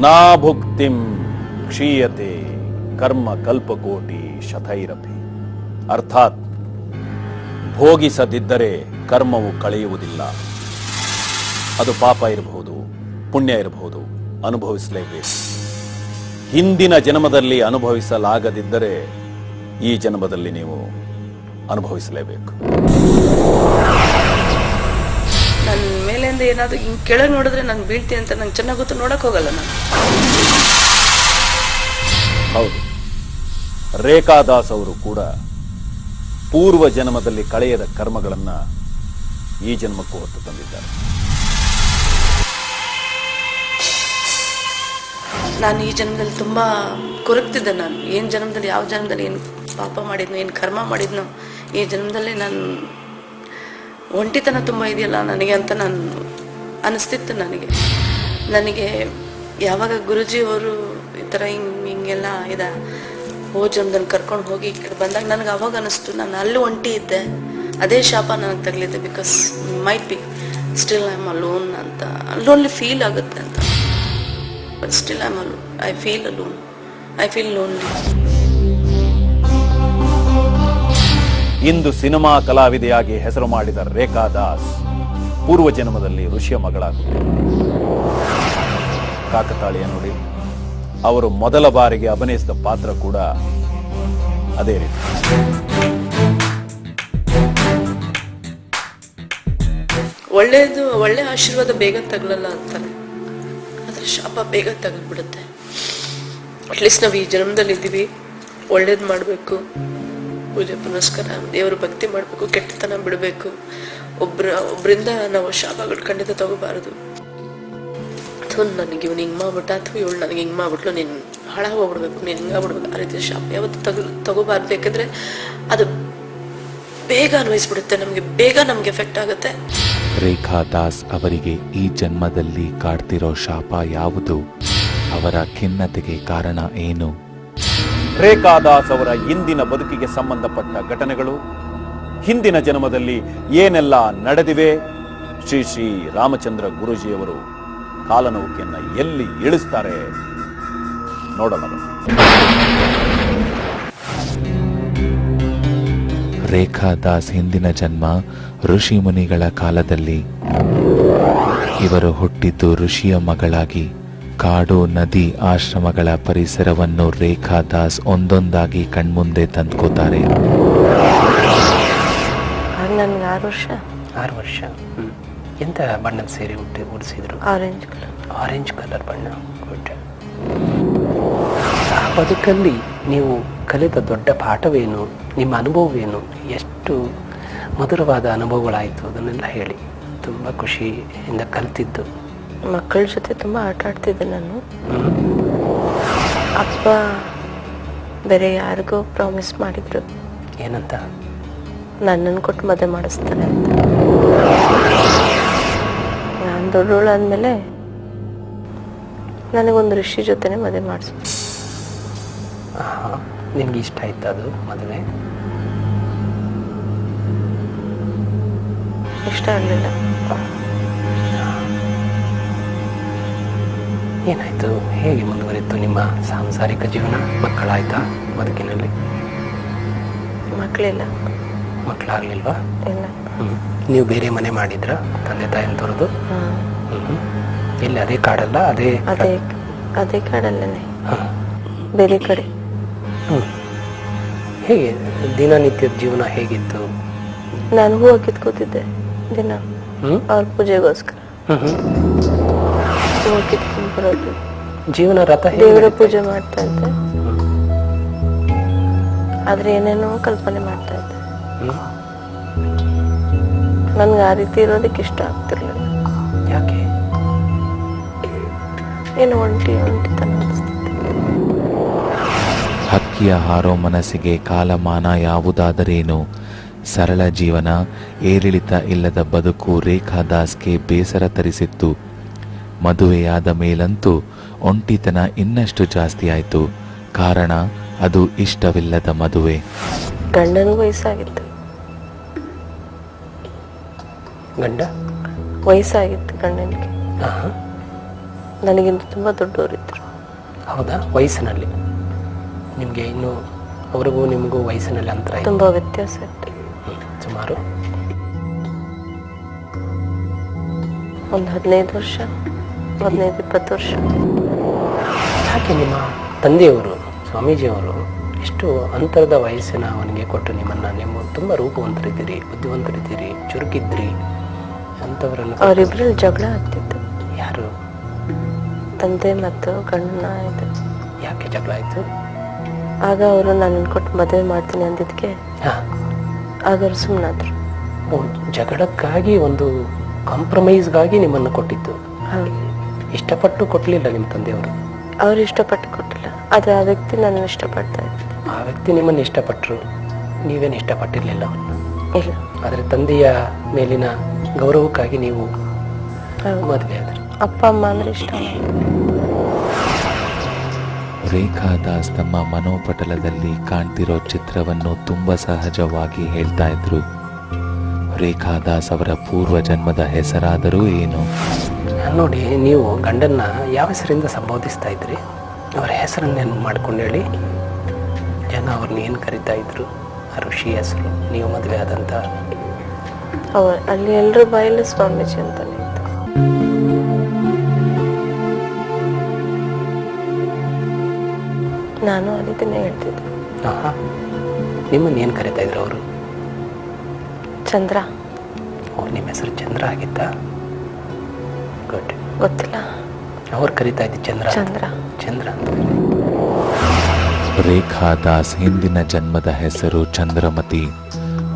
ನಾ ಭುಕ್ತಿಂ ಕ್ಷೀಯತೆ ಕರ್ಮ ಕಲ್ಪಕೋಟಿ ಶತೈರಪಿ. ಅರ್ಥಾತ್ ಭೋಗಿಸದಿದ್ದರೆ ಕರ್ಮವು ಕಳೆಯುವುದಿಲ್ಲ. ಅದು ಪಾಪ ಇರಬಹುದು, ಪುಣ್ಯ ಇರಬಹುದು, ಅನುಭವಿಸಲೇಬೇಕು. ಹಿಂದಿನ ಜನ್ಮದಲ್ಲಿ ಅನುಭವಿಸಲಾಗದಿದ್ದರೆ ಈ ಜನ್ಮದಲ್ಲಿ ನೀವು ಅನುಭವಿಸಲೇಬೇಕು. ನನ್ನ ಮೇಲಿಂದ ಏನಾದ್ರು ಹಿಂಗೆ ಕೆಳಗೆ ನೋಡಿದ್ರೆ ನಾನು ಬೀಳ್ತೀನಿ ಅಂತ ನಂಗೆ ಚೆನ್ನಾಗಿ ಗೊತ್ತು, ನೋಡಕ್ ಹೋಗಲ್ಲ ನಾನು. ಹೌದು, ರೇಖಾದಾಸ್ ಅವರು ಕೂಡ ಪೂರ್ವ ಜನ್ಮದಲ್ಲಿ ಕಳೆಯದ ಕರ್ಮಗಳನ್ನ ಈ ಜನ್ಮಕ್ಕೂ ಹೊತ್ತು ತಂದಿದ್ದಾರೆ. ನಾನು ಈ ಜನ್ಮದಲ್ಲಿ ತುಂಬಾ ಕೊರಗ್ತಿದ್ದೆ. ನಾನು ಏನು ಜನ್ಮದಲ್ಲಿ, ಯಾವ ಜನ್ಮದಲ್ಲಿ ಏನು ಪಾಪ ಮಾಡಿದ್ನೋ, ಏನು ಕರ್ಮ ಮಾಡಿದ್ನೋ, ಈ ಜನ್ಮದಲ್ಲಿ ನಾನು ಒಂಟಿತನ ತುಂಬ ಇದೆಯಲ್ಲ ನನಗೆ ಅಂತ ನಾನು ಅನಿಸ್ತಿತ್ತು. ನನಗೆ ಯಾವಾಗ ಗುರುಜಿ ಅವರು ಈ ಥರ ಹಿಂಗೆಲ್ಲ ಜನ್ಮದಲ್ಲಿ ಕರ್ಕೊಂಡು ಹೋಗಿ ಈ ಕಡೆ ಬಂದಾಗ ನನಗೆ ಅವಾಗ ಅನಿಸ್ತು ನಾನು ಅಲ್ಲಿ ಒಂಟಿ ಇದ್ದೆ, ಅದೇ ಶಾಪ ನನಗೆ ತಗಲಿದ್ದೆ. Because might be still I am alone ಅಂತ, ಲೋನ್ಲಿ ಫೀಲ್ ಆಗುತ್ತೆ ಅಂತ. But still I feel alone, I feel lonely. ಇಂದು ಸಿನಿಮಾ ಕಲಾವಿದೆಯಾಗಿ ಹೆಸರು ಮಾಡಿದ ರೇಖಾ ದಾಸ್ ಪೂರ್ವ ಜನ್ಮದಲ್ಲಿ ಋಷಿಯ ಮಗಳಾಗುತ್ತಾರೆ. ಕಾಕತಾಳೀಯ ನೋಡಿ, ಅವರು ಮೊದಲ ಬಾರಿಗೆ ಅಭಿನಯಿಸಿದ ಪಾತ್ರ ಕೂಡ ಅದೇ ರೀತಿ. ಒಳ್ಳೆ ಆಶೀರ್ವಾದ ಬೇಗ ತಗಲಲ್ಲ ಅಂತಾರೆ, ಆದ್ರೆ ಶಾಪ ಬೇಗ ತಗಲ್ಬಿಡುತ್ತೆ. ಅಟ್ಲೀಸ್ಟ್ ನಾವು ಈ ಜನ್ಮದಲ್ಲಿ ಇದ್ದೀವಿ, ಒಳ್ಳೇದು ಮಾಡಬೇಕು, ಪೂಜೆ ಪುನಸ್ಕಾರ, ದೇವರ ಭಕ್ತಿ ಮಾಡಬೇಕು, ಕೆಟ್ಟತನ ಬಿಡಬೇಕು. ಒಬ್ಬರಿಂದ ನಾವು ಶಾಪಗಳು ಖಂಡಿತ ತಗೋಬಾರದು. ಅಥವಾ ನನಗೆ ಇವ್ನು ಹಿಂಗೆ ಮಾಡ್ಬಿಟ್ಟ, ಅಥವಾ ಇವಳು ನನಗೆ ಹಿಂಗೆ ಮಾಡ್ಬಿಟ್ಲು, ನೀನು ಹಾಳಾಗೋಗ್ಬಿಡ್ಬೇಕು, ನೀನು ಹಿಂಗಾಗ್ಬಿಡ್ಬೇಕು, ಆ ರೀತಿ ಶಾಪ ಯಾವತ್ತು ತಗೋಬಾರ್ದು. ಯಾಕಂದ್ರೆ ಅದು ಬೇಗ ಅನ್ವಯಿಸ್ಬಿಡುತ್ತೆ, ನಮ್ಗೆ ಎಫೆಕ್ಟ್ ಆಗುತ್ತೆ. ರೇಖಾ ದಾಸ್ ಅವರಿಗೆ ಈ ಜನ್ಮದಲ್ಲಿ ಕಾಡ್ತಿರೋ ಶಾಪ ಯಾವುದು? ಅವರ ಖಿನ್ನತೆಗೆ ಕಾರಣ ಏನು? ರೇಖಾ ದಾಸ್ ಅವರ ಇಂದಿನ ಬದುಕಿಗೆ ಸಂಬಂಧಪಟ್ಟ ಘಟನೆಗಳು, ಹಿಂದಿನ ಜನ್ಮದಲ್ಲಿ ಏನೆಲ್ಲ ನಡೆದಿವೆ, ಶ್ರೀ ಶ್ರೀ ರಾಮಚಂದ್ರ ಗುರೂಜಿಯವರು ಕಾಲನೌಕೆಯನ್ನ ಎಲ್ಲಿ ಇಳಿಸ್ತಾರೆ ನೋಡೋಣ. ರೇಖಾ ದಾಸ್ ಹಿಂದಿನ ಜನ್ಮ ಋಷಿ ಮುನಿಗಳ ಕಾಲದಲ್ಲಿ. ಇವರು ಹುಟ್ಟಿದ್ದು ಋಷಿಯ ಮಗಳಾಗಿ. ಕಾಡು, ನದಿ, ಆಶ್ರಮಗಳ ಪರಿಸರವನ್ನು ರೇಖಾ ದಾಸ್ ಒಂದೊಂದಾಗಿ ಕಣ್ಮುಂದೆ ತಂದ್ಕೋತಾರೆ. ನನಗೆ 6 ವರ್ಷ. ಎಂತ ಬಣ್ಣದ ಸೀರೆ ಉಡಿಸಿದ್ರು? ಆರೆಂಜ್ ಕಲರ್ ಬಣ್ಣ. ಗುಡ್. ಆ ಬದುಕಲ್ಲಿ ನೀವು ಕಲಿತ ದೊಡ್ಡ ಪಾಠವೇನು, ನಿಮ್ಮ ಅನುಭವವೇನು, ಎಷ್ಟು ಮಧುರವಾದ ಅನುಭವಗಳಾಯಿತು, ಅದನ್ನೆಲ್ಲ ಹೇಳಿ. ತುಂಬ ಖುಷಿಯಿಂದ ಕಲಿತಿದ್ದು. ಮಕ್ಕಳ ಜೊತೆ ತುಂಬ ಆಟ ಆಡ್ತಿದ್ದೆ ನಾನು. ಅಪ್ಪ ಬೇರೆ ಯಾರಿಗೋ ಪ್ರಾಮಿಸ್ ಮಾಡಿದ್ರು. ಏನಂತ? ನನ್ನನ್ನು ಕೊಟ್ಟು ಮದುವೆ ಮಾಡಿಸ್ತಾರೆ ಅಂತ. ನಾನು ದೊಡ್ಡವಳಾದ್ಮೇಲೆ ನನಗೊಂದು ಋಷಿ ಜೊತೆನೆ ಮದುವೆ ಮಾಡಿಸ್ತಾರೆ. ನಿಮ್ಗೆ ಇಷ್ಟ ಆಯ್ತು ಅದು ಮದುವೆ? ಇಷ್ಟ ಆಗಲಿಲ್ಲ. ಏನಾಯ್ತು? ಹೇಗೆ ಮುಂದುವರಿತು ನಿಮ್ಮ ಸಾಂಸಾರಿಕ ಜೀವನ? ಮಕ್ಕಳಾಯ್ತಾ ಬದುಕಿನಲ್ಲಿ? ಮಕ್ಕಳಿಲ್ಲ. ಮಕ್ಕಳಾಗ್ಲಿಲ್ವಾ? ಇಲ್ಲ. ನೀವು ಬೇರೆ ಮನೆ ಮಾಡಿದ್ರ ತಂದೆ ತಾಯಿನ ತೊರೆದು? ಎಲ್ಲಿ? ಅದೇ ಕಾಡಲ್ಲ? ಅದೇ ಕಾಡಲ್ಲೇ, ಬೇರೆ ಕಡೆ. ಹೇಗೆ ದಿನನಿತ್ಯದ ಜೀವನ ಹೇಗಿತ್ತು? ನಾನು ಹೂವು ಕಿತ್ಕೋತಿದ್ದೆ ದಿನ ಅವ್ರ ಪೂಜೆಗೋಸ್ಕರ. ಹೂವು ಕಿತ್ಕೊಂಡು ಬರೋದು. ಜೀವನ ರಥ. ದೇವರ ಪೂಜೆ ಮಾಡ್ತಾ ಇದ್ದೆ, ಆದ್ರೆ ಏನೇನೋ ಕಲ್ಪನೆ ಮಾಡ್ತಾ ಇದ್ದೆ. ನನ್ಗೆ ಆ ರೀತಿ ಇರೋದಕ್ಕೆ ಇಷ್ಟ ಆಗ್ತಿರ್ಲಿಲ್ಲ. ಯಾಕೆ? ಏನು ಒಂಟಿತನ ಅನಿಸ್ತಿತ್ತು. ಹಕ್ಕಿಯ ಹಾರೋ ಮನಸ್ಸಿಗೆ ಕಾಲಮಾನ ಯಾವುದಾದರೇನು? ಸರಳ ಜೀವನ, ಏರಿಳಿತ ಇಲ್ಲದ ಬದುಕು ರೇಖಾ ದಾಸ್ಗೆ ಬೇಸರ ತರಿಸಿತ್ತು. ಮದುವೆಯಾದ ಮೇಲಂತೂ ಒಂಟಿತನ ಇನ್ನಷ್ಟು ಜಾಸ್ತಿ ಆಯಿತು. ಕಾರಣ ಅದು ಇಷ್ಟವಿಲ್ಲದ ಮದುವೆ. ಗಂಡನಿಗೂ ವಯಸ್ಸಾಗಿತ್ತು. ಗಂಡ ವಯಸ್ಸಾಗಿತ್ತು ಗಂಡನಿಗೆ. ನನಗಿಂತ ತುಂಬ ದೊಡ್ಡವರಿದ್ದರು. ಹೌದಾ? ವಯಸ್ಸಿನಲ್ಲಿ ನಿಮಗೆ ಇನ್ನೂ ಅವ್ರಿಗೂ ನಿಮಗೂ ವಯಸ್ಸಿನಲ್ಲಿ ಅಂತರ ಇದೆ? ತುಂಬ ವ್ಯತ್ಯಾಸ ಇತ್ತು. ಸುಮಾರು ಒಂದು 15 ವರ್ಷ, 15-20 ವರ್ಷ. ಯಾಕೆ ನಿಮ್ಮ ತಂದೆಯವರು ಸ್ವಾಮೀಜಿಯವರು ಎಷ್ಟು ಅಂತರದ ವಯಸ್ಸಿನ ಅವನಿಗೆ ಕೊಟ್ಟು ನಿಮ್ಮನ್ನು, ನಿಮ್ಮ ತುಂಬ ರೂಪವಂತರಿದ್ದೀರಿ, ಬುದ್ಧಿವಂತರಿದ್ದೀರಿ, ಚುರುಕಿದ್ರಿ ಅಂಥವರನ್ನು? ಅವರಿಬ್ಬರಲ್ಲಿ ಜಗಳ ಆಗ್ತಿತ್ತು. ಯಾರು? ತಂದೆ ಮತ್ತು ಗಂಡನ ಇದು. ಯಾಕೆ ಜಗಳ ಆಯಿತು? ಆಗ ಅವರು ನಾನು ಕೊಟ್ಟು ಮದುವೆ ಮಾಡ್ತೀನಿ ಅಂದಿದ್ದಕ್ಕೆ ಹಾಂ, ಆಗ ಅವ್ರು ಸುಮ್ಮನಾದ್ರು. ಜಗಳಕ್ಕಾಗಿ ಒಂದು ಕಾಂಪ್ರಮೈಸ್ಗಾಗಿ ನಿಮ್ಮನ್ನು ಕೊಟ್ಟಿದ್ದು? ಹೌದು. ಇಷ್ಟಪಟ್ಟು ಕೊಟ್ಟಲಿಲ್ಲ ನಿಮ್ಮ ತಂದೆಯವರು? ಅವ್ರು ಇಷ್ಟಪಟ್ಟು ಕೊಟ್ಟಿಲ್ಲ, ಆದರೆ ಆ ವ್ಯಕ್ತಿ ನನ್ನ ಇಷ್ಟಪಡ್ತಾ ಇದ್ದ. ಆ ವ್ಯಕ್ತಿ ನಿಮ್ಮನ್ನು ಇಷ್ಟಪಟ್ಟರು, ನೀವೇನು ಇಷ್ಟಪಟ್ಟಿರಲಿಲ್ಲ ಅವನ್ನ? ಇಲ್ಲ. ಆದರೆ ತಂದೆಯ ಮೇಲಿನ ಗೌರವಕ್ಕಾಗಿ ನೀವು ಹೌದು. ಮದುವೆ ಆದ್ರಿ. ಅಪ್ಪ ಅಮ್ಮ ಅಂದರೆ ಇಷ್ಟ. ರೇಖಾ ದಾಸ್ ತಮ್ಮ ಮನೋಪಟಲದಲ್ಲಿ ಕಾಣ್ತಿರೋ ಚಿತ್ರವನ್ನು ತುಂಬ ಸಹಜವಾಗಿ ಹೇಳ್ತಾ ಇದ್ರು. ರೇಖಾ ದಾಸ್ ಅವರ ಪೂರ್ವ ಜನ್ಮದ ಹೆಸರಾದರೂ ಏನು? ನೋಡಿ, ನೀವು ಗಂಡನ್ನ ಯಾವ ಹೆಸರಿಂದ ಸಂಬೋಧಿಸ್ತಾ ಇದ್ರಿ? ಅವರ ಹೆಸರನ್ನೇನು ಮಾಡ್ಕೊಂಡು ಹೇಳಿ. ಜನ ಅವ್ರನ್ನ ಏನು ಕರಿತಾ ಇದ್ರು? ಆ ಋಷಿ ಹೆಸರು, ನೀವು ಮದುವೆ ಆದಂಥ? ಅಲ್ಲಿ ಎಲ್ಲರ ಬಾಯಲ್ಲಿ ಸ್ವಾಮೀಜಿ ಅಂತಾನೆ ಇತ್ತು. ನಾನು ಅದನ್ನೇ ಹೇಳ್ತಿದ್ದೆ. ಹಾಂ, ನಿಮ್ಮನ್ನು ಏನು ಕರಿತಾ ಇದ್ರು ಅವರು? ಚಂದ್ರ. ಓ, ನಿಮ್ಮ ಹೆಸರು ಚಂದ್ರ ಆಗಿತ್ತಾ? ಗುಡ್. ಗೊತ್ತಿಲ್ಲ. ಅವ್ರು ಕರಿತಾ ಇದ್ದ ಚಂದ್ರ? ಚಂದ್ರ. ಚಂದ್ರ. ರೇಖಾ ದಾಸ್ ಹಿಂದಿನ ಜನ್ಮದ ಹೆಸರು ಚಂದ್ರಮತಿ.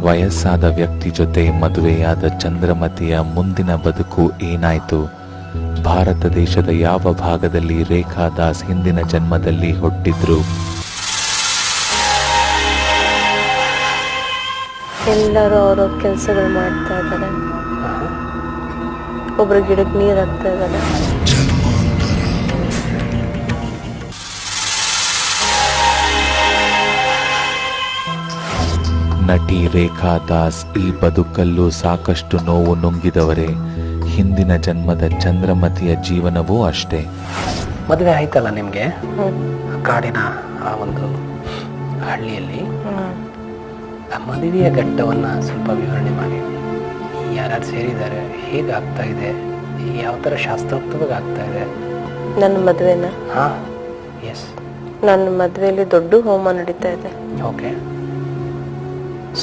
ವಯಸ್ಸಾದ ವ್ಯಕ್ತಿ ಜೊತೆ ಮದುವೆಯಾದ ಚಂದ್ರಮತಿಯ ಮುಂದಿನ ಬದುಕು ಏನಾಯ್ತು? ಭಾರತ ದೇಶದ ಯಾವ ಭಾಗದಲ್ಲಿ ರೇಖಾ ದಾಸ್ ಹಿಂದಿನ ಜನ್ಮದಲ್ಲಿ ಹುಟ್ಟಿದ್ರು? ಎಲ್ಲರೂ ಅವ್ರವ್ರ ಕೆಲಸಗಳು ಮಾಡ್ತಾ ಇದ್ದಾರೆ. ಒಬ್ರು ಗಿಡಕ್ಕೆ ನೀರು ಹಾಕ್ತಾ ಇದ್ದಾರೆ. ನಟಿ ರೇಖಾ ದಾಸ್ ಈ ಬದುಕಲ್ಲೂ ಸಾಕಷ್ಟು ನೋವು ನುಂಗಿದವರೇ. ಹಿಂದಿನ ಜನ್ಮದ ಚಂದ್ರಮತಿಯ ಜೀವನವೂ ಅಷ್ಟೇ. ಮದುವೆ ಆಯ್ತಲ್ಲ ನಿಮಗೆ ಕಾಡಿನ ಆ ಒಂದು ಹಳ್ಳಿಯಲ್ಲಿ, ಆ ಮದುವೆಯ ಘಟ್ಟವನ್ನು ಸ್ವಲ್ಪ ವಿವರಣೆ ಮಾಡಿ. ಯಾರ್ಯಾರು ಸೇರಿದ್ದಾರೆ, ಹೇಗಾಗ್ತಾ ಇದೆ, ಯಾವ ಥರ ಶಾಸ್ತ್ರೋಕ್ತವಾಗಿ ಆಗ್ತಾ ಇದೆ? ನನ್ನ ಮದುವೆನ? ಹಾಂ, ಎಸ್. ನನ್ನ ಮದುವೆಯಲ್ಲಿ ದೊಡ್ಡ ಹೋಮ ನಡೀತಾ ಇದೆ. ಓಕೆ.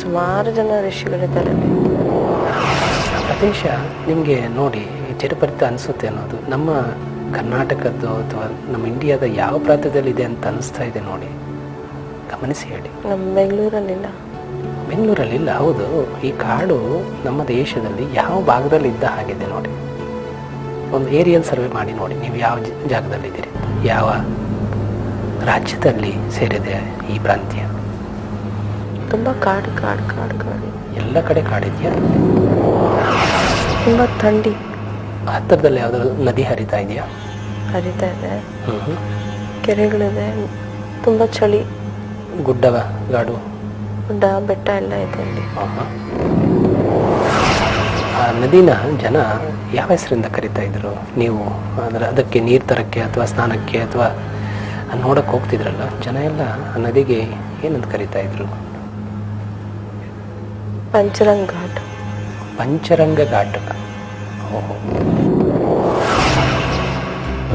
ಸುಮಾರು ಜನ ಋಷಿಗಳಿದ್ದಾರೆ. ಪ್ರದೇಶ ನಿಮಗೆ ನೋಡಿ ಚಿರಪರಿತ ಅನಿಸುತ್ತೆ ಅನ್ನೋದು. ನಮ್ಮ ಕರ್ನಾಟಕದ್ದು ಅಥವಾ ನಮ್ಮ ಇಂಡಿಯಾದ ಯಾವ ಪ್ರಾಂತ್ಯದಲ್ಲಿದೆ ಅಂತ ಅನಿಸ್ತಾ ಇದೆ ನೋಡಿ, ಗಮನಿಸಿ ಹೇಳಿ. ನಮ್ಮ ಬೆಂಗಳೂರಲ್ಲಿಲ್ಲ. ಬೆಂಗಳೂರಲ್ಲಿಲ್ಲ, ಹೌದು. ಈ ಕಾಡು ನಮ್ಮ ದೇಶದಲ್ಲಿ ಯಾವ ಭಾಗದಲ್ಲಿ ಇದ್ದ ಹಾಗಿದೆ ನೋಡಿ. ಒಂದು ಏರಿಯಲ್ ಸರ್ವೆ ಮಾಡಿ ನೋಡಿ, ನೀವು ಯಾವ ಜಾಗದಲ್ಲಿದ್ದೀರಿ, ಯಾವ ರಾಜ್ಯದಲ್ಲಿ ಸೇರಿದೆ ಈ ಪ್ರಾಂತ್ಯ. ತುಂಬ ಕಾಡು ಕಾಡು ಕಾಡು ಕಾಡು, ಎಲ್ಲ ಕಡೆ ಕಾಡಿದೆಯಾ? ತುಂಬ ಥಂಡಿ. ಹತ್ತಿರದಲ್ಲಿ ಯಾವುದಾದ್ರು ನದಿ ಹರಿತಾ ಇದೆಯಾ? ಹರಿತಾ ಇದೆ. ಕೆರೆಗಳಿದೆ. ತುಂಬ ಚಳಿ. ಗುಡ್ಡವ ಗಾಡು, ಗುಡ್ಡ ಬೆಟ್ಟ ಎಲ್ಲ ಇದೆ ಅಲ್ಲಿ. ಆ ನದಿನ ಜನ ಯಾವ ಹೆಸರಿಂದ ಕರಿತಾ ಇದ್ರು? ನೀವು ಅದಕ್ಕೆ ನೀರು ತರಕ್ಕೆ ಅಥವಾ ಸ್ನಾನಕ್ಕೆ ಅಥವಾ ನೋಡಕ್ಕೆ ಹೋಗ್ತಿದ್ರಲ್ಲ, ಜನ ಎಲ್ಲ ಆ ನದಿಗೆ ಏನಂತ ಕರಿತಾ ಇದ್ರು? ಪಂಚರಂಗ ಘಾಟ್. ಪಂಚರಂಗ ಘಾಟ್. ಓಹೋ.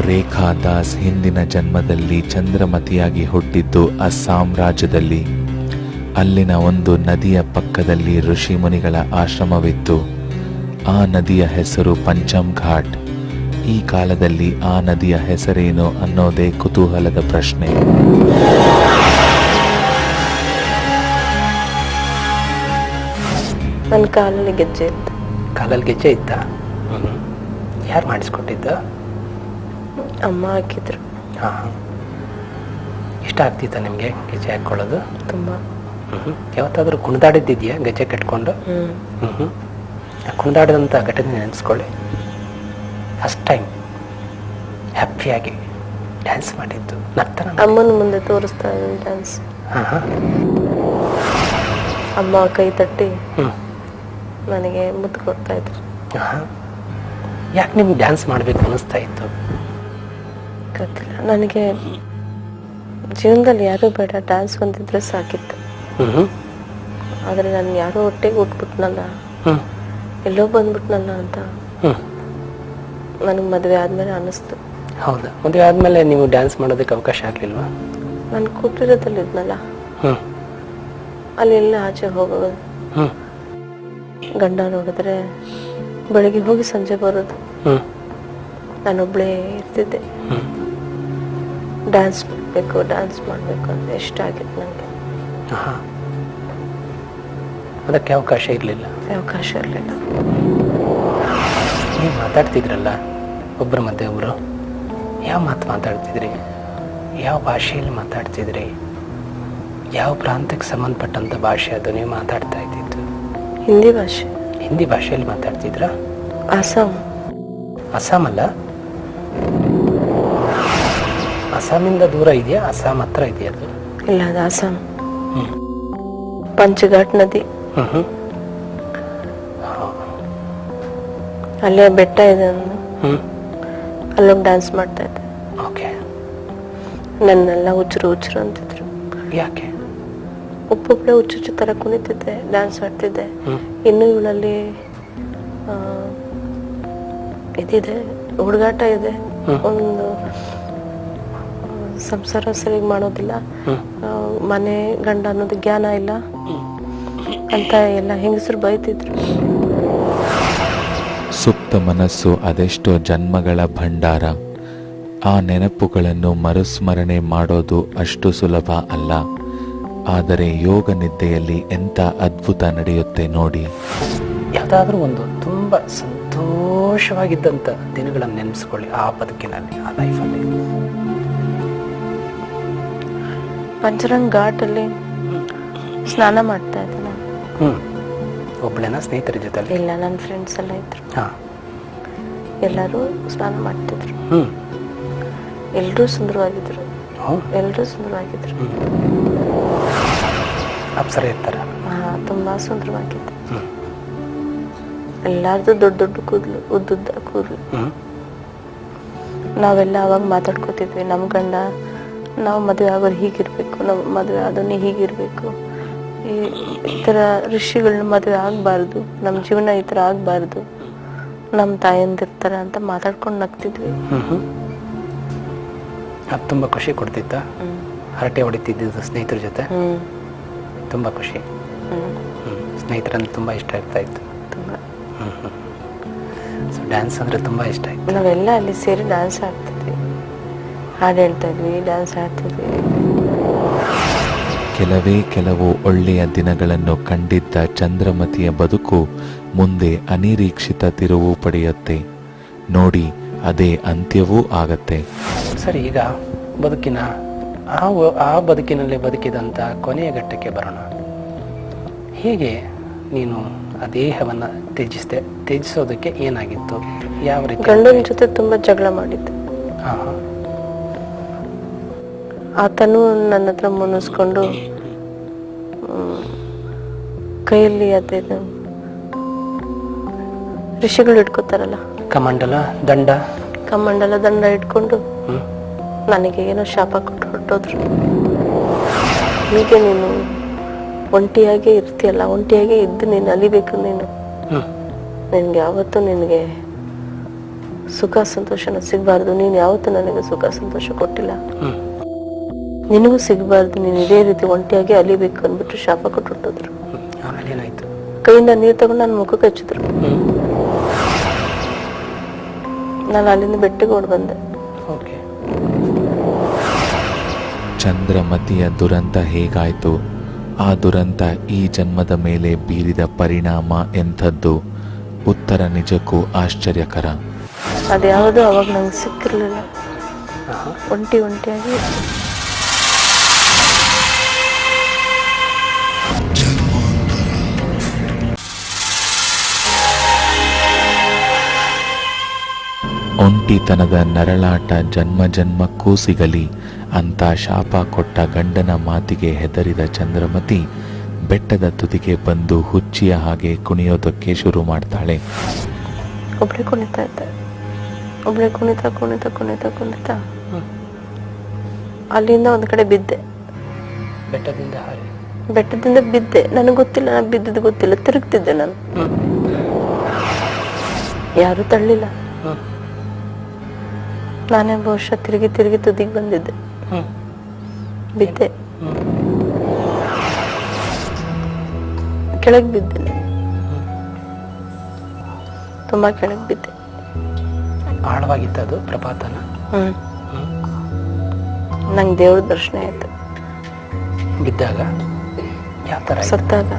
ರೇಖಾ ದಾಸ್ ಹಿಂದಿನ ಜನ್ಮದಲ್ಲಿ ಚಂದ್ರಮತಿಯಾಗಿ ಹುಟ್ಟಿದ್ದು ಅಸ್ಸಾಂ ರಾಜ್ಯದಲ್ಲಿ. ಅಲ್ಲಿನ ಒಂದು ನದಿಯ ಪಕ್ಕದಲ್ಲಿ ಋಷಿ ಮುನಿಗಳ ಆಶ್ರಮವಿತ್ತು. ಆ ನದಿಯ ಹೆಸರು ಪಂಚಮ್ ಘಾಟ್. ಈ ಕಾಲದಲ್ಲಿ ಆ ನದಿಯ ಹೆಸರೇನು ಅನ್ನೋದೇ ಕುತೂಹಲದ ಪ್ರಶ್ನೆ. ನನ್ನ ಕಾಲಲ್ಲಿ ಗೆಜ್ಜೆ ಇತ್ತು. ಕಾಲಲ್ಲಿ ಗೆಜ್ಜೆ ಇತ್ತ? ಯಾರು ಮಾಡಿಸ್ಕೊಟ್ಟಿದ್ದ? ಅಮ್ಮ ಹಾಕಿದ್ರು. ಹಾಂ. ಇಷ್ಟ ಆಗ್ತಿತ್ತ ನಿಮಗೆ ಗೆಜ್ಜೆ ಹಾಕ್ಕೊಳ್ಳೋದು? ತುಂಬ. ಯಾವತ್ತಾದರೂ ಕುಣಿದಾಡಿದ್ದಿದೆಯಾ ಗೆಜ್ಜೆ ಕಟ್ಕೊಂಡು? ಕುಣಿದಾಡಿದಂಥ ಘಟನೆ ನೆನೆಸ್ಕೊಳ್ಳಿ. ಫಸ್ಟ್ ಟೈಮ್ ಹ್ಯಾಪಿಯಾಗಿ ಡ್ಯಾನ್ಸ್ ಮಾಡಿದ್ದು, ನರ್ತನ ಅಮ್ಮನ ಮುಂದೆ ತೋರಿಸ್ತಾ ಇದ್ದೀನಿ ಡ್ಯಾನ್ಸ್. ಅಮ್ಮ ಕೈ ತಟ್ಟಿ ನನಗೆ ಮುತ್ತು ಕೊಡ್ತಾ ಇದ್ರು. ಯಾಕೆ ನಿಮ್ಗೆ ಡ್ಯಾನ್ಸ್ ಮಾಡಬೇಕು ಅನ್ನಿಸ್ತಾ ಇತ್ತು? ಗೊತ್ತಿಲ್ಲ, ನನಗೆ ಜೀವನದಲ್ಲಿ ಯಾರೂ ಬೇಡ, ಡ್ಯಾನ್ಸ್ ಬಂದಿದ್ರೆ ಸಾಕಿತ್ತು. ಆದರೆ ನಾನು ಯಾರೋ ಒಟ್ಟಿಗೆ ಉಟ್ಬಿಟ್ನಲ್ಲ, ಎಲ್ಲೋ ಬಂದ್ಬಿಟ್ನಲ್ಲ ಅಂತ ನನಗೆ ಮದುವೆ ಆದಮೇಲೆ ಅನ್ನಿಸ್ತು. ಹೌದಾ? ಮದುವೆ ಆದಮೇಲೆ ನೀವು ಡ್ಯಾನ್ಸ್ ಮಾಡೋದಕ್ಕೆ ಅವಕಾಶ ಆಗಲಿಲ್ವಾ? ನಾನು ಕೂಟಿರೋದಲ್ಲಿದ್ನಲ್ಲ, ಅಲ್ಲೆಲ್ಲ ಆಚೆ ಹೋಗೋದು, ಗಂಡ ನೋಡಿದ್ರೆ ಬೆಳಿಗ್ಗೆ ಹೋಗಿ ಸಂಜೆ ಬರೋದು, ನಾನೊಬ್ಳೇ ಇರ್ತಿದ್ದೆ. ಡ್ಯಾನ್ಸ್ ಮಾಡಬೇಕು ಅಂತ ಇಷ್ಟ ಆಗಿತ್ತು ನನಗೆ. ಅದಕ್ಕೆ ಅವಕಾಶ ಇರಲಿಲ್ಲ. ಅವಕಾಶ ಇರಲಿಲ್ಲ. ನೀವು ಮಾತಾಡ್ತಿದ್ರಲ್ಲ ಒಬ್ಬರ ಮಧ್ಯೆ ಒಬ್ಬರು, ಯಾವ ಮಾತು ಮಾತಾಡ್ತಿದ್ರಿ? ಯಾವ ಭಾಷೆಯಲ್ಲಿ ಮಾತಾಡ್ತಿದ್ರಿ? ಯಾವ ಪ್ರಾಂತಕ್ಕೆ ಸಂಬಂಧಪಟ್ಟಂಥ ಭಾಷೆ ಅದು ನೀವು ಮಾತಾಡ್ತಾ ಇದ್ದಿದ್ದು? ಹಿಂದಿ ಭಾಷೆ. ಹಿಂದಿ ಭಾಷೆಯಲ್ಲಿ ಮಾತಾಡ್ತಿದ್ರಾ? ಅಸ್ಸಾಂ ಅಲ್ಲ? ಅಸ್ಸಾಮಿಂದ ದೂರ ಇದೆಯಾ? ಅಸ್ಸಾಂ ಹತ್ರ ಇದೆಯಾ ಅದು? ಇಲ್ಲ, ಅದು ಅಸ್ಸಾಂ. ಪಂಚಘಾಟ್ ನದಿ, ಅಲ್ಲೇ ಬೆಟ್ಟ ಇದೆ, ಅಲ್ಲೋಗಿ ಡ್ಯಾನ್ಸ್ ಮಾಡ್ತಾ ಇದ್ದೆ. ಓಕೆ. ನನ್ನೆಲ್ಲ ಹುಚ್ಚರು ಅಂತಿದ್ರು. ಯಾಕೆ? ಒಬ್ಬೊಬ್ಬಳೆ ಹುಚ್ಚು ಥರ ಕುಣಿತಿದ್ದೆ, ಡ್ಯಾನ್ಸ್ ಆಡ್ತಿದ್ದೆ. ಇನ್ನು ಇವಳಲ್ಲಿ ಇದಿದೆ, ಹುಡುಗಾಟ ಇದೆ, ಒಂದು ಸಂಸಾರ ಸರಿಯಾಗಿ ಮಾಡೋದಿಲ್ಲ, ಮನೆ ಗಂಡ ಅನ್ನೋದು ಜ್ಞಾನ ಇಲ್ಲ ಅಂತ ಎಲ್ಲ ಹೆಂಗಸರು ಬೈತಿದ್ರು. ಸುಪ್ತ ಮನಸ್ಸು ಅದೆಷ್ಟೋ ಜನ್ಮಗಳ ಭಂಡಾರ. ಆ ನೆನಪುಗಳನ್ನು ಮರುಸ್ಮರಣೆ ಮಾಡೋದು ಅಷ್ಟು ಸುಲಭ ಅಲ್ಲ. ಆದರೆ ಯೋಗ ನಿದ್ದೆಯಲ್ಲಿ ಎಂಥ ಅದ್ಭುತ ನಡೆಯುತ್ತೆ ನೋಡಿ. ಯಾವುದಾದ್ರೂ ಒಂದು ತುಂಬ ಸಂತೋಷವಾಗಿದ್ದಂಥ ದಿನಗಳನ್ನು ನೆನೆಸ್ಕೊಳ್ಳಿ ಆ ಬದುಕಿನಲ್ಲಿ, ಆ ಲೈಫಲ್ಲಿ. ಪಂಚರಂಗ್ ಘಾಟಲ್ಲಿ ಸ್ನಾನ ಮಾಡ್ತಾ ಇದ್ದೆ ನಾನು. ಒಬ್ಬಳೇನ ಸ್ನೇಹಿತರ ಜೊತೆ? ಇಲ್ಲ, ನನ್ನ ಫ್ರೆಂಡ್ಸ್ ಎಲ್ಲ ಇದ್ರು. ಎಲ್ಲರೂ ಸ್ನಾನ ಮಾಡ್ತಿದ್ರು. ಎಲ್ಲರೂ ಸುಂದರವಾಗಿದ್ರು. ಅಪ್ಸರ ಇರ್ತಾರ? ತುಂಬಾ ಸುಂದರವಾಗಿತ್ತು. ಎಲ್ಲಾರ್ದು ದೊಡ್ಡ ದೊಡ್ಡ ಕೂದಲು, ಉದ್ದುದ್ದ ಕೂದಲು. ನಾವೆಲ್ಲ ಅವಾಗ ಮಾತಾಡ್ಕೋತಿದ್ವಿ, ನಮ್ಮ ಗಂಡ ನಾವು ಮದುವೆ ಆಗೋರು ಹೀಗಿರ್ಬೇಕು, ನಾವು ಮದುವೆ ಆದವನೇ ಹೀಗಿರ್ಬೇಕು, ಈ ಥರ ಋಷಿಗಳನ್ನ ಮದುವೆ ಆಗಬಾರ್ದು, ನಮ್ಮ ಜೀವನ ಈ ಥರ ಆಗಬಾರ್ದು, ನಮ್ಮ ತಾಯಂದಿರ್ತಾರೆ ಅಂತ ಮಾತಾಡ್ಕೊಂಡು ನಗ್ತಿದ್ವಿ. ಅದು ತುಂಬ ಖುಷಿ ಕೊಡ್ತಿತ್ತ? ಹರಟೆ ಹೊಡಿತಿದ್ದು ಸ್ನೇಹಿತರ ಜೊತೆ ತುಂಬ ಖುಷಿ. ಸ್ನೇಹಿತರನ್ನು ತುಂಬ ಇಷ್ಟ ಆಗ್ತಾ ಇತ್ತು. ಸೊ ಡ್ಯಾನ್ಸ್ ಅಂದರೆ ತುಂಬ ಇಷ್ಟ ಆಯ್ತು. ನಾವೆಲ್ಲ ಅಲ್ಲಿ ಸೇರಿ ಡ್ಯಾನ್ಸ್ ಆಡ್ತಿದ್ವಿ, ಹಾಡು ಹೇಳ್ತಾ ಇದ್ವಿ, ಡ್ಯಾನ್ಸ್ ಆಡ್ತಿದ್ವಿ. ಕೆಲವು ಒಳ್ಳೆಯ ದಿನಗಳನ್ನು ಕಂಡಿದ್ದ ಚಂದ್ರಮತಿಯ ಬದುಕು ಮುಂದೆ ಅನಿರೀಕ್ಷಿತ ತಿರುವು ಪಡೆಯುತ್ತೆ ನೋಡಿ. ಅದೇ ಅಂತ್ಯವೂ ಆಗತ್ತೆ. ಸರಿ, ಈಗ ಬದುಕಿನ ಆ ಬದುಕಿನಲ್ಲಿ ಬದುಕಿದಂಥ ಕೊನೆಯ ಘಟ್ಟಕ್ಕೆ ಬರೋಣ. ಹೇಗೆ ನೀನು ಆ ದೇಹವನ್ನು ತ್ಯಜಿಸೋದಕ್ಕೆ ಏನಾಗಿತ್ತು? ಯಾವ ರೀತಿ? ಗಂಡನ ಜೊತೆ ತುಂಬಾ ಜಗಳ ಮಾಡಿದ್ದೆ. ಆತನು ನನ್ನ ಹತ್ರ ಮುನಿಸ್ಕೊಂಡು ಕೈಯಲ್ಲಿ ಅದೇನು ಋಷಿಗಳು ಇಟ್ಕೋತಾರಲ್ಲ, ಕಮಂಡಲ ದಂಡ ಇಟ್ಕೊಂಡು ನನಗೆ ಏನೋ ಶಾಪ ಕೊಟ್ಟು ಹೊರಟೋದ್ರು. ಹೀಗೆ ನೀನು ಒಂಟಿಯಾಗೇ ಇರ್ತೀಯಲ್ಲ, ಒಂಟಿಯಾಗೇ ಇದ್ದು ನೀನು ಅಲಿಬೇಕು, ನಿನ್ಗೆ ಯಾವತ್ತೂ ನಿನಗೆ ಸುಖ ಸಂತೋಷನ ಸಿಗಬಾರ್ದು, ನೀನು ಯಾವತ್ತೂ ನನಗೆ ಸುಖ ಸಂತೋಷ ಕೊಟ್ಟಿಲ್ಲ, ನಿನಗೂ ಸಿಗಬಾರ್ದು, ನೀನು ಇದೇ ರೀತಿ ಒಂಟಿಯಾಗಿ ಅಲಿಬೇಕು ಅಂದ್ಬಿಟ್ಟು ಶಾಪ ಕೊಟ್ಟು ಹೊರಟೋದ್ರು. ಕೈಯಿಂದ ನೀರು ತಗೊಂಡು ನನ್ನ ಮುಖಕ್ಕೆ ಹಚ್ಚಿದ್ರು. ನಾನು ಅಲ್ಲಿಂದ ಬೆಟ್ಟಿಗೆ ಓಡ್ ಬಂದೆ. ಚಂದ್ರಮತಿಯ ದುರಂತ ಹೇಗಾಯ್ತು, ಆ ದುರಂತ ಈ ಜನ್ಮದ ಮೇಲೆ ಬೀರಿದ ಪರಿಣಾಮ ಎಂಥದ್ದು? ಉತ್ತರ ನಿಜಕ್ಕೂ ಆಶ್ಚರ್ಯಕರ. ಅದ್ಯಾವುದು ಅವಾಗ ನಂಗೆ ಸಿಕ್ಕಿರ್ಲಿಲ್ಲ, ಒಂಟಿಯಾಗಿ. ಒಂಟಿತನದ ನರಳಾಟ ಜನ್ಮಕ್ಕೂ ಸಿಗಲಿ ಅಂತ ಶಾಪ ಕೊಟ್ಟ ಗಂಡನ ಮಾತಿಗೆ ಹೆದರಿದ ಚಂದ್ರಮತಿ ಬೆಟ್ಟದ ತುದಿಗೆ ಬಂದು ಹುಚ್ಚಿಯ ಹಾಗೆ ಕುಣಿಯೋದಕ್ಕೆ ಶುರು ಮಾಡ್ತಾಳೆ. ಒಬ್ಳೆ ಕುಣಿತಾ ಇದ್ದೆ, ಒಬ್ಳೆ ಕುಣಿತಾ ಅಲ್ಲಿಂದ ಒಂದು ಕಡೆ ಬಿದ್ದೆ, ಬೆಟ್ಟದಿಂದ ಹಾರಿ ಬೆಟ್ಟದಿಂದ ಬಿದ್ದೆ. ನನಗೆ ಗೊತ್ತಿಲ್ಲ, ನಾನು ಬಿದ್ದಿದ್ದು ಗೊತ್ತಿಲ್ಲ, ತಿರುಗ್ತಿದ್ದೆ ನಾನು. ಯಾರು ತಳ್ಳಿಲ್ಲ, ನಾನೇ ಬಹುಶಃ ತಿರುಗಿ ತಿರುಗಿ ತುದಿಗೆ ಬಂದಿದ್ದೆ, ಬಿದ್ದೆ, ಕೆಳಗೆ ಬಿದ್ದೆ, ತುಂಬಾ ಕೆಳಗೆ ಬಿದ್ದೆ. ಆಳವಾಗಿತ್ತು ಅದು ಪ್ರಪಾತನ. ನಂಗೆ ದೇವ್ರ ದರ್ಶನ ಆಯ್ತು. ಬಿದ್ದಾಗ ಯಾವ ಥರ ಆಯ್ತು? ಸತ್ತಾಗ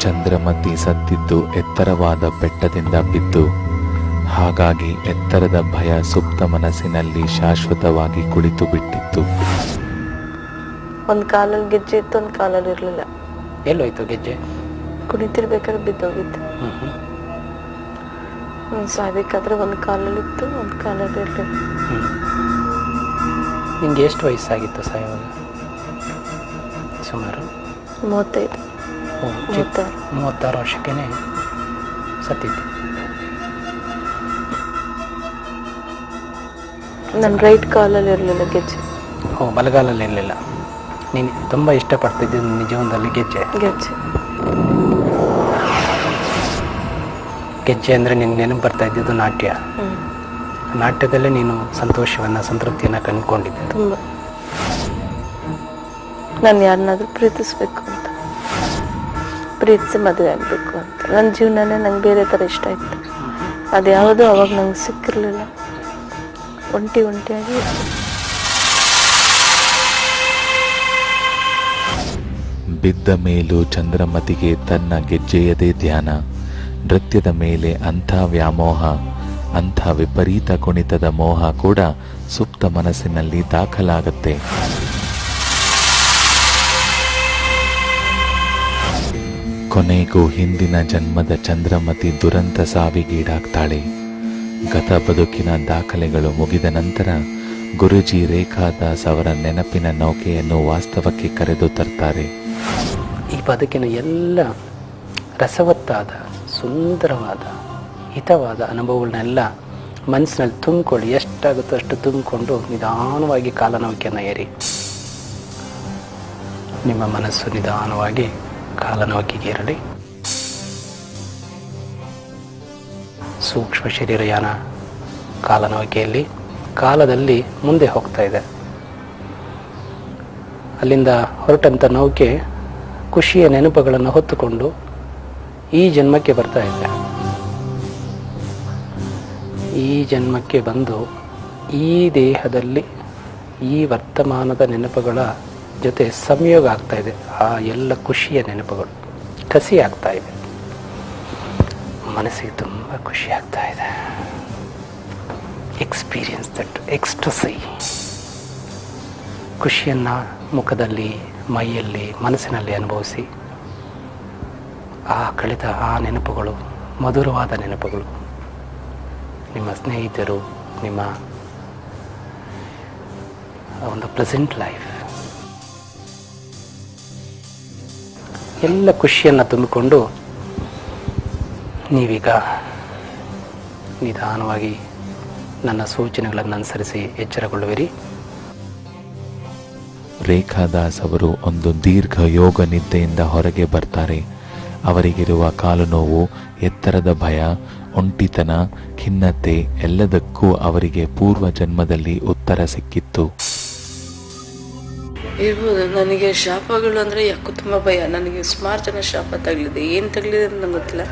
ಚಂದ್ರಮತಿ ಸತ್ತಿದ್ದು ಎತ್ತರವಾದ ಬೆಟ್ಟದಿಂದ ಬಿದ್ದು, ಹಾಗಾಗಿ ಎತ್ತರದ ಭಯ ಸುಪ್ತ ಮನಸ್ಸಿನಲ್ಲಿ ಶಾಶ್ವತವಾಗಿ ಕುಳಿತು ಬಿಟ್ಟಿತ್ತು. ಒಂದ್ ಕಾಲಲ್ಲಿ ಗೆಜ್ಜೆ ಇತ್ತು, ಒಂದ್ ಕಾಲಲ್ಲಿ ಇರ್ಲಿಲ್ಲ. ಎಲ್ಲೋಯ್ತು ಗೆಜ್ಜೆ? ಕುಣಿತಿರ್ಬೇಕಾದ್ರೆ ಬಿದ್ದೋಗಿತ್ತು. ಸಾಯ್ಬೇಕಾದ್ರೆ ಒಂದ್ ಕಾಲಲ್ಲಿ ಇತ್ತು, ಒಂದ್ ಕಾಲಲ್ಲಿ ಇರ್ಲಿಲ್ಲ. ನಿಂಗೆ ಎಷ್ಟು ವಯಸ್ಸಾಗಿತ್ತು ಸಾಯುವಾಗ? ಸುಮಾರು 35, 36 ವರ್ಷಕ್ಕೇನೆ ಸತ್ತಿತ್ತು. ನನ್ನ ರೈಟ್ ಕಾಲಲ್ಲಿ ಇರ್ಲಿಲ್ಲ ಗೆಜ್ಜೆ. ಬಲಗಾಲಲ್ಲಿ ಇರಲಿಲ್ಲ. ನೀನು ತುಂಬ ಇಷ್ಟಪಡ್ತಿದ್ದೆ ನಿನ್ನ ಜೀವನದಲ್ಲಿ ಗೆಜ್ಜೆ. ಗೆಜ್ಜೆ ಅಂದರೆ ನಿನ್ನ ನೆನಪು ಬರ್ತಾ ಇದ್ದಿದ್ದು ನಾಟ್ಯ. ನಾಟ್ಯದಲ್ಲೇ ನೀನು ಸಂತೋಷವನ್ನು, ಸಂತೃಪ್ತಿಯನ್ನು ಕಂಡುಕೊಂಡಿದ್ದೆ. ತುಂಬ ನಾನು ಯಾರನ್ನಾದ್ರೂ ಪ್ರೀತಿಸ್ಬೇಕು ಅಂತ, ಪ್ರೀತಿಸಿ ಮದುವೆ ಆಗಬೇಕು ಅಂತ. ನನ್ನ ಜೀವನನೇ ನಂಗೆ ಬೇರೆ ಥರ ಇಷ್ಟ ಇತ್ತು. ಅದ್ಯಾವುದೂ ಅವಾಗ ನಂಗೆ ಸಿಕ್ಕಿರಲಿಲ್ಲ. ಒಂಟಿಯಾಗಿ ಬಿದ್ದ ಮೇಲೂ ಚಂದ್ರಮತಿಗೆ ತನ್ನ ಗೆಜ್ಜೆಯದೇ ಧ್ಯಾನ. ನೃತ್ಯದ ಮೇಲೆ ಅಂಥ ವ್ಯಾಮೋಹ, ಅಂಥ ವಿಪರೀತ ಕುಣಿತದ ಮೋಹ ಕೂಡ ಸುಪ್ತ ಮನಸ್ಸಿನಲ್ಲಿ ದಾಖಲಾಗತ್ತೆ. ಕೊನೆಗೂ ಹಿಂದಿನ ಜನ್ಮದ ಚಂದ್ರಮತಿ ದುರಂತ ಸಾವಿಗೀಡಾಗ್ತಾಳೆ. ಗತ ಬದುಕಿನ ದಾಖಲೆಗಳು ಮುಗಿದ ನಂತರ ಗುರುಜಿ ರೇಖಾದಾಸ್ ಅವರ ನೆನಪಿನ ನೌಕೆಯನ್ನು ವಾಸ್ತವಕ್ಕೆ ಕರೆದು ತರ್ತಾರೆ. ಈ ಬದುಕಿನ ಎಲ್ಲ ರಸವತ್ತಾದ, ಸುಂದರವಾದ, ಹಿತವಾದ ಅನುಭವಗಳನ್ನೆಲ್ಲ ಮನಸ್ಸಿನಲ್ಲಿ ತುಂಬಿಕೊಳ್ಳಿ. ಎಷ್ಟಾಗುತ್ತೋ ಅಷ್ಟು ತುಂಬಿಕೊಂಡು ನಿಧಾನವಾಗಿ ಕಾಲನೌಕೆಯನ್ನು ಏರಿ. ನಿಮ್ಮ ಮನಸ್ಸು ನಿಧಾನವಾಗಿ ಕಾಲನೌಕೆಗೆ ಏರಲಿ. ಸೂಕ್ಷ್ಮ ಶರೀರಯಾನ ಕಾಲನೌಕೆಯಲ್ಲಿ ಕಾಲದಲ್ಲಿ ಮುಂದೆ ಹೋಗ್ತಾ ಇದೆ. ಅಲ್ಲಿಂದ ಹೊರಟಂಥ ನೌಕೆ ಖುಷಿಯ ನೆನಪುಗಳನ್ನು ಹೊತ್ತುಕೊಂಡು ಈ ಜನ್ಮಕ್ಕೆ ಬರ್ತಾ ಇದೆ. ಈ ಜನ್ಮಕ್ಕೆ ಬಂದು ಈ ದೇಹದಲ್ಲಿ ಈ ವರ್ತಮಾನದ ನೆನಪುಗಳ ಜೊತೆ ಸಂಯೋಗ ಆಗ್ತಾ ಇದೆ. ಆ ಎಲ್ಲ ಖುಷಿಯ ನೆನಪುಗಳು ಕಸಿ ಆಗ್ತಾ ಇದೆ. ಮನಸ್ಸಿಗೆ ತುಂಬ ಖುಷಿ ಆಗ್ತಾ ಇದೆ. Experience that ecstasy. ಖುಷಿಯನ್ನು ಮುಖದಲ್ಲಿ, ಮೈಯಲ್ಲಿ, ಮನಸ್ಸಿನಲ್ಲಿ ಅನುಭವಿಸಿ. ಕಳೆದ ಆ ನೆನಪುಗಳು, ಮಧುರವಾದ ನೆನಪುಗಳು, ನಿಮ್ಮ ಸ್ನೇಹಿತರು, ನಿಮ್ಮ ಒಂದು ಪ್ಲೆಸೆಂಟ್ ಲೈಫ್, ಎಲ್ಲ ಖುಷಿಯನ್ನು ತುಂಬಿಕೊಂಡು ನೀವೀಗ ನಿಧಾನವಾಗಿ ನನ್ನ ಸೂಚನೆಗಳನ್ನು ಅನುಸರಿಸಿ ಎಚ್ಚರಗೊಳ್ಳುವಿರಿ. ರೇಖಾದಾಸ್ ಅವರು ಒಂದು ದೀರ್ಘ ಯೋಗ ನಿದ್ದೆಯಿಂದ ಹೊರಗೆ ಬರ್ತಾರೆ. ಅವರಿಗಿರುವ ಕಾಲು ನೋವು, ಎತ್ತರದ ಭಯ, ಒಂಟಿತನ, ಖಿನ್ನತೆ ಎಲ್ಲದಕ್ಕೂ ಅವರಿಗೆ ಪೂರ್ವ ಜನ್ಮದಲ್ಲಿ ಉತ್ತರ ಸಿಕ್ಕಿತ್ತು. ಇರ್ಬೋದು. ನನಗೆ ಶಾಪಗಳು ಅಂದರೆ ಯಾಕೋ ತುಂಬ ಭಯ. ನನಗೆ ಸುಮಾರು ಜನ ಶಾಪ ತಗಲಿದೆ. ಏನು ತಗಲಿದೆ ಅಂತ ನಂಗೆ ಗೊತ್ತಿಲ್ಲ.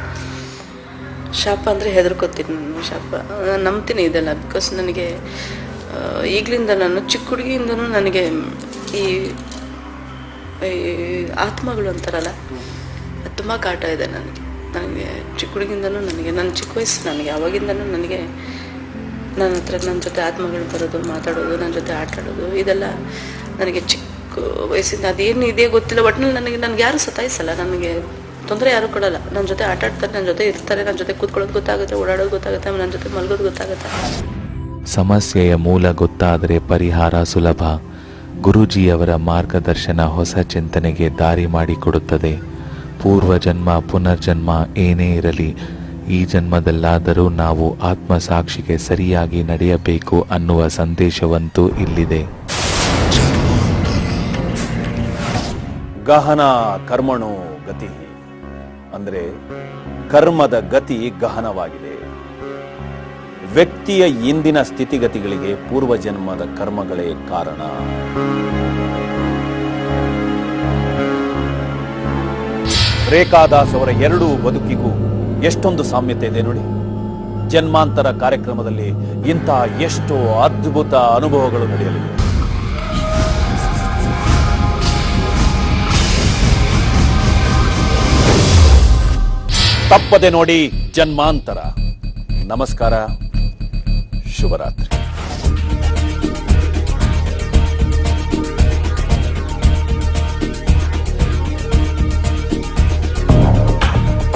ಶಾಪ ಅಂದರೆ ಹೆದರ್ಕೋತೀನಿ ನಾನು. ಶಾಪ ನಾನು ನಂಬ್ತೀನಿ ಇದೆಲ್ಲ. ಬಿಕಾಸ್ ನನಗೆ ಈಗಲಿಂದ ನಾನು ಚಿಕ್ಕ ಹುಡುಗಿಯಿಂದನೂ ನನಗೆ ಈ ಆತ್ಮಗಳು ಅಂತಾರಲ್ಲ, ಅದು ತುಂಬ ಕಾಟ ಇದೆ ನನಗೆ ಚಿಕ್ಕ ಹುಡುಗಿಯಿಂದನೂ. ನನ್ನ ಚಿಕ್ಕ ವಯಸ್ಸು, ನನಗೆ ಆವಾಗಿಂದನೂ ನನಗೆ ನನ್ನ ಜೊತೆ ಆತ್ಮಗಳು ಬರೋದು, ಮಾತಾಡೋದು, ನನ್ನ ಜೊತೆ ಆಟ ಆಡೋದು, ಇದೆಲ್ಲ ನನಗೆ ಚಿಕ್ಕ ವಯಸ್ಸಿಂದ. ಅದೇನು ಇದೆ ಗೊತ್ತಿಲ್ಲ. ಒಟ್ಟಿನಲ್ಲಿ ನನಗೆ ಯಾರು ಸತಾಯಿಸಲ್ಲ, ನನಗೆ ತೊಂದರೆ ಯಾರು ಕೊಡಲ್ಲ. ನನ್ನ ಜೊತೆ ಆಟ ಆಡ್ತಾರೆ, ನನ್ನ ಜೊತೆ ಇರ್ತಾರೆ, ನನ್ನ ಜೊತೆ ಕೂತ್ಕೊಳ್ಳೋದು ಗೊತ್ತಾಗುತ್ತೆ, ಓಡಾಡೋದು ಗೊತ್ತಾಗುತ್ತೆ, ನನ್ನ ಜೊತೆ ಮಲಗೋದು ಗೊತ್ತಾಗುತ್ತೆ. ಸಮಸ್ಯೆಯ ಮೂಲ ಗೊತ್ತಾದರೆ ಪರಿಹಾರ ಸುಲಭ. ಗುರೂಜಿಯವರ ಮಾರ್ಗದರ್ಶನ ಹೊಸ ಚಿಂತನೆಗೆ ದಾರಿ ಮಾಡಿಕೊಡುತ್ತದೆ. ಪೂರ್ವಜನ್ಮ, ಪುನರ್ಜನ್ಮ ಏನೇ ಇರಲಿ, ಈ ಜನ್ಮದಲ್ಲಾದರೂ ನಾವು ಆತ್ಮಸಾಕ್ಷಿಗೆ ಸರಿಯಾಗಿ ನಡೆಯಬೇಕು ಅನ್ನುವ ಸಂದೇಶವಂತೂ ಇಲ್ಲಿದೆ. ಗಹನ ಕರ್ಮಣೋ ಗತಿ ಅಂದ್ರೆ ಕರ್ಮದ ಗತಿ ಗಹನವಾಗಿದೆ. ವ್ಯಕ್ತಿಯ ಇಂದಿನ ಸ್ಥಿತಿಗತಿಗಳಿಗೆ ಪೂರ್ವಜನ್ಮದ ಕರ್ಮಗಳೇ ಕಾರಣ. ರೇಖಾದಾಸ್ ಅವರ ಎರಡೂ ಬದುಕಿಗೂ ಎಷ್ಟೊಂದು ಸಾಮ್ಯತೆ ಇದೆ ನೋಡಿ. ಜನ್ಮಾಂತರ ಕಾರ್ಯಕ್ರಮದಲ್ಲಿ ಇಂತಹ ಎಷ್ಟೋ ಅದ್ಭುತ ಅನುಭವಗಳು ನಡೆಯಲಿವೆ. ತಪ್ಪದೆ ನೋಡಿ ಜನ್ಮಾಂತರ. ನಮಸ್ಕಾರ, ಶುಭರಾತ್ರಿ.